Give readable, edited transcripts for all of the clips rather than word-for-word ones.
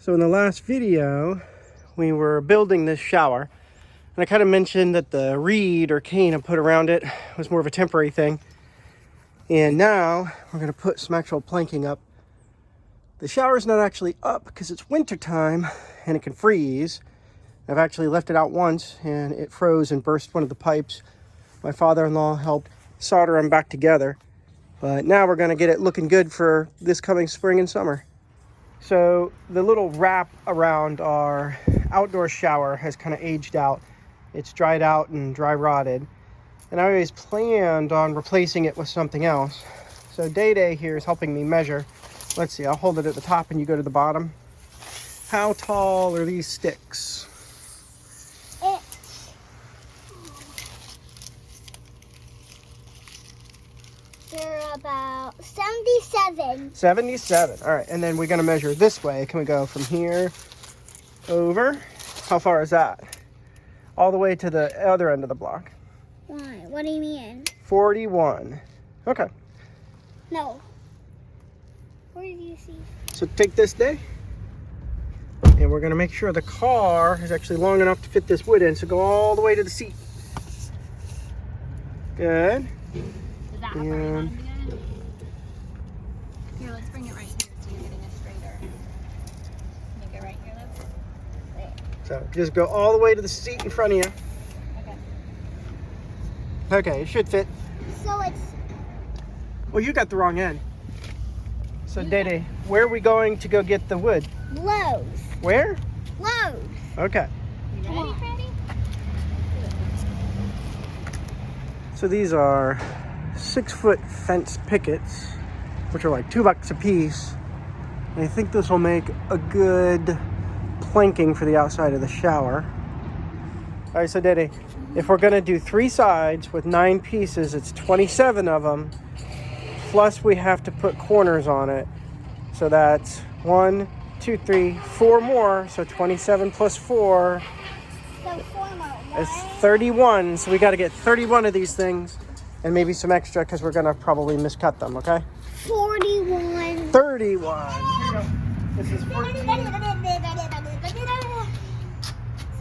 So in the last video, we were building this shower, and I kind of mentioned that the reed or cane I put around it was more of a temporary thing. And now we're going to put some actual planking up. The shower's not actually up because it's winter time and it can freeze. I've actually left it out once and it froze and burst one of the pipes. My father-in-law helped solder them back together. But now we're going to get it looking good for this coming spring and summer. So the little wrap around our outdoor shower has kind of aged out. It's dried out and dry rotted. And I always planned on replacing it with something else. So Day Day here is helping me measure. Let's see, I'll hold it at the top and you go to the bottom. How tall are these sticks? They're about 77. 77. All right, and then we're gonna measure this way. Can we go from here over? How far is that? All the way to the other end of the block. Why? What do you mean? 41. Okay. No. Where do you see? So take this, Day, and we're gonna make sure the car is actually long enough to fit this wood in. So go all the way to the seat. Good. Is that how far you want to get? Here, let's bring it right here so you're getting it straighter. Make it right here, though. So just go all the way to the seat in front of you. Okay. Okay, it should fit. So it's Well, you got the wrong end. So Day Day, where are we going to go get the wood? Lowe's. Where? Lowe's. Okay. You ready, Freddie? So these are 6-foot fence pickets, which are like $2 a piece. And I think this will make a good planking for the outside of the shower. All right, so Day Day, if we're gonna do 3 sides with 9 pieces, it's 27 of them. Plus we have to put corners on it. So that's 1, 2, 3, 4 more. So 27 plus 4 So 4 more. is 31. So we got to get 31 of these things and maybe some extra because we're going to probably miscut them, okay? 41. 31. Here you go. This is 14. So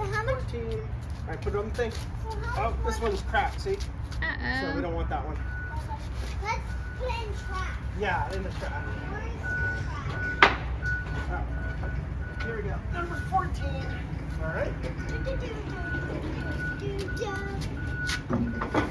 how much? 14. All right, put it on the thing. So how Oh, this one's cracked, see? Uh-oh. So we don't want that one. Let's put it in trash. Yeah, in the trash. Where is the trash? Oh, here we go. Number 14. All right.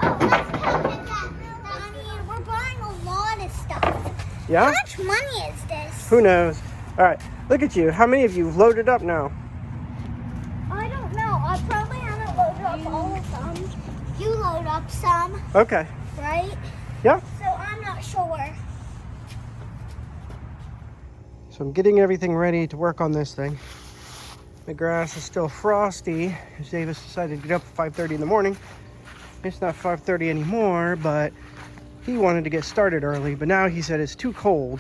Oh, let's count it that. Donnie, we're buying a lot of stuff. Yeah? How much money is this? Who knows? All right, look at you. How many of you loaded up now? I don't know. I probably haven't loaded up all of them. You load up some, Okay. right? Yeah. So I'm not sure. So I'm getting everything ready to work on this thing. The grass is still frosty as Davis decided to get up at 5:30 in the morning. It's not 5:30 anymore, but he wanted to get started early, but now he said it's too cold.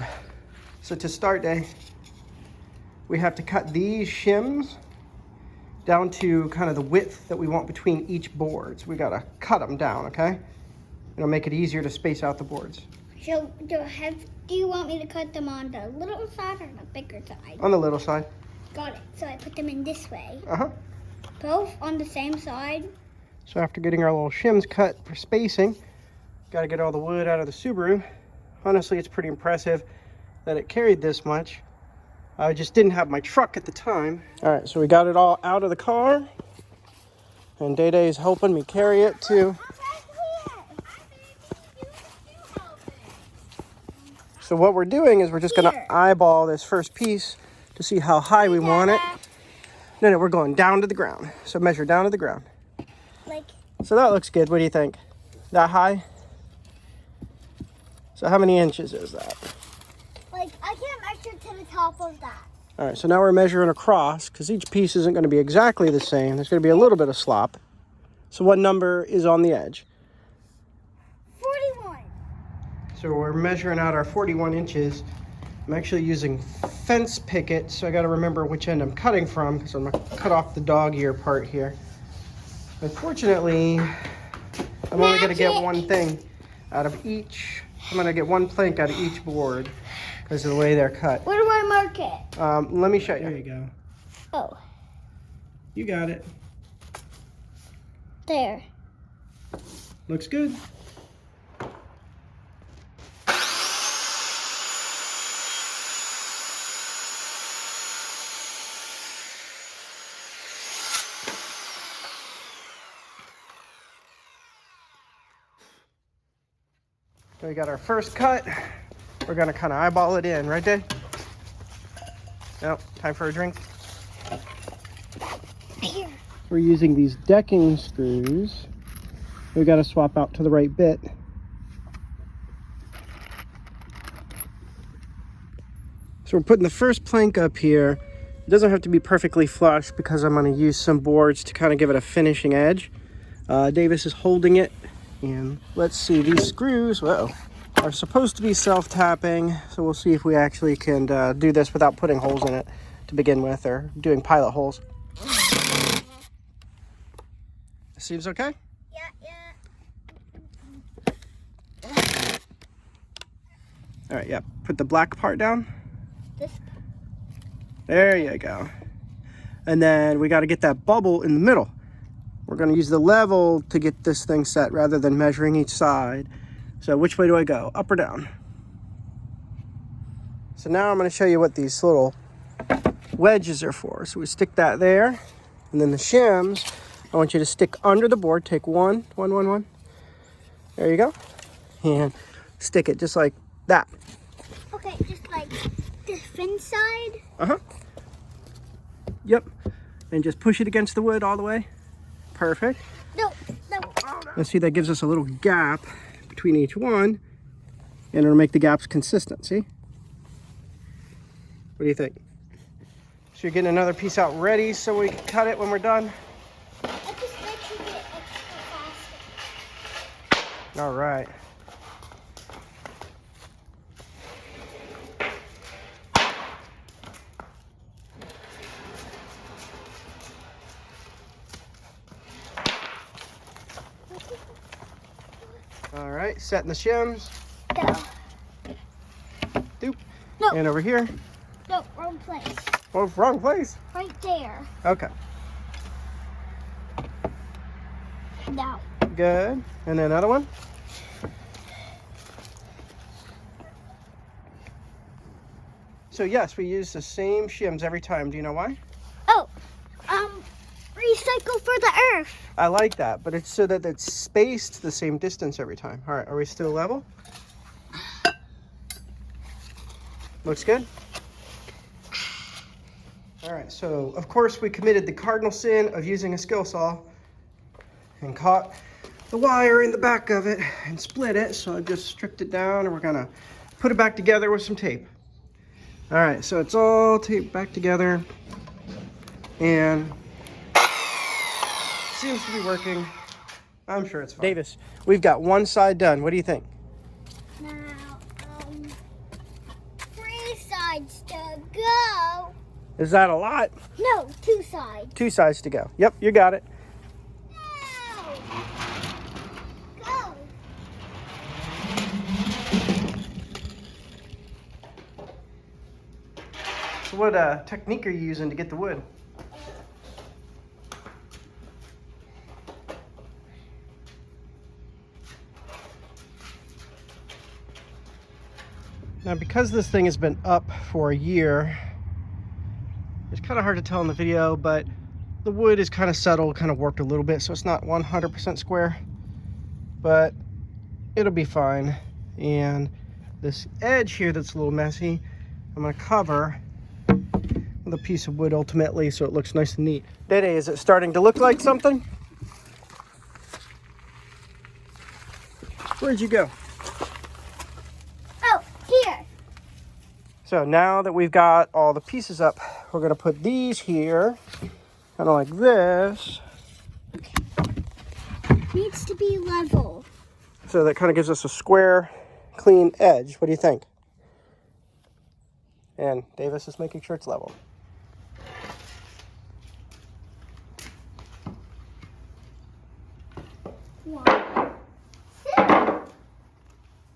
So to start, Day, we have to cut these shims down to kind of the width that we want between each board. So we gotta cut them down, okay? It'll make it easier to space out the boards. So do you want me to cut them on the little side or the bigger side? On the little side. Got it. So I put them in this way. Uh-huh. Both on the same side. So after getting our little shims cut for spacing, got to get all the wood out of the Subaru. Honestly, it's pretty impressive that it carried this much. I just didn't have my truck at the time. All right, so we got it all out of the car. And Day Day is helping me carry it to. So what we're doing is we're just going to eyeball this first piece to see how high we want it. No, we're going down to the ground. So measure down to the ground. Like, So that looks good. What do you think? That high? So how many inches is that? I can't measure to the top of that. All right, so now we're measuring across because each piece isn't going to be exactly the same. There's going to be a little bit of slop. So what number is on the edge? 41. So we're measuring out our 41 inches. I'm actually using fence pickets, so I got to remember which end I'm cutting from because I'm going to cut off the dog ear part here. Unfortunately, I'm only going to get one thing out of each. I'm going to get one plank out of each board. because of the way they're cut. Where do I mark it? Let me show you. There you go. Oh, You got it. there. Looks good. So we got our first cut. We're gonna kind of eyeball it in, right, Dave? No, time for a drink. Here. We're using these decking screws. We got to swap out to the right bit. So we're putting the first plank up here. It doesn't have to be perfectly flush because I'm going to use some boards to kind of give it a finishing edge. Davis is holding it, and let's see, these screws, whoa, are supposed to be self-tapping, so we'll see if we actually can do this without putting holes in it to begin with, or doing pilot holes. Seems okay? Yeah. All right, yeah, put the black part down. This. There you go. And then we got to get that bubble in the middle. We're going to use the level to get this thing set rather than measuring each side. So which way do I go, up or down? So now I'm going to show you what these little wedges are for. So we stick that there, and then the shims, I want you to stick under the board. Take one. There you go. And stick it just like that. Okay, just like this inside. Uh-huh. Yep. And just push it against the wood all the way. Perfect. No. Let's see, that gives us a little gap between each one, and it'll make the gaps consistent, see? What do you think? So you're getting another piece out ready so we can cut it when we're done? It just makes you get extra faster. All right. All right, setting the shims. No. Doop. No. And over here. No, wrong place. Oh, wrong place. Right there. Okay, Now. good. And then another one. So yes, we use the same shims every time. Do you know why? Oh, recycle for the earth. I like that, but it's so that it's spaced the same distance every time. All right, are we still level? Looks good. All right, so of course we committed the cardinal sin of using a skill saw and caught the wire in the back of it and split it. So I just stripped it down, and we're gonna put it back together with some tape. All right, so it's all taped back together, and seems to be working. I'm sure it's fine. Davis, we've got one side done. What do you think? Now, 3 sides to go. Is that a lot? No, 2 sides. 2 sides to go. Yep, you got it. No. Go. So what technique are you using to get the wood? Now, because this thing has been up for a year, it's kind of hard to tell in the video, but the wood is kind of settled, kind of warped a little bit, so it's not 100% square, but it'll be fine. And this edge here that's a little messy, I'm going to cover with a piece of wood ultimately, so it looks nice and neat. Dede, is it starting to look like something? Where'd you go? Oh, here. So now that we've got all the pieces up, we're going to put these here, kind of like this. Needs to be level. So that kind of gives us a square, clean edge. What do you think? And Davis is making sure it's level.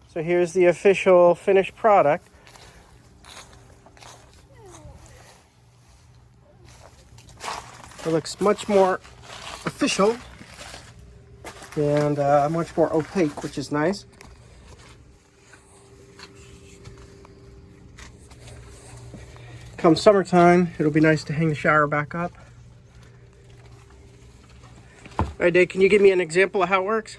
So here's the official finished product. It looks much more official and much more opaque, which is nice. Come summertime, it'll be nice to hang the shower back up. All right, Dave, can you give me an example of how it works?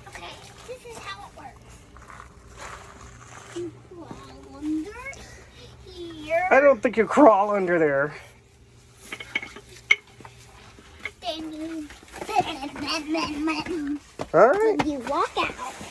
Okay, this is how it works. You crawl under here. I don't think you crawl under there. Then you All right. walk out.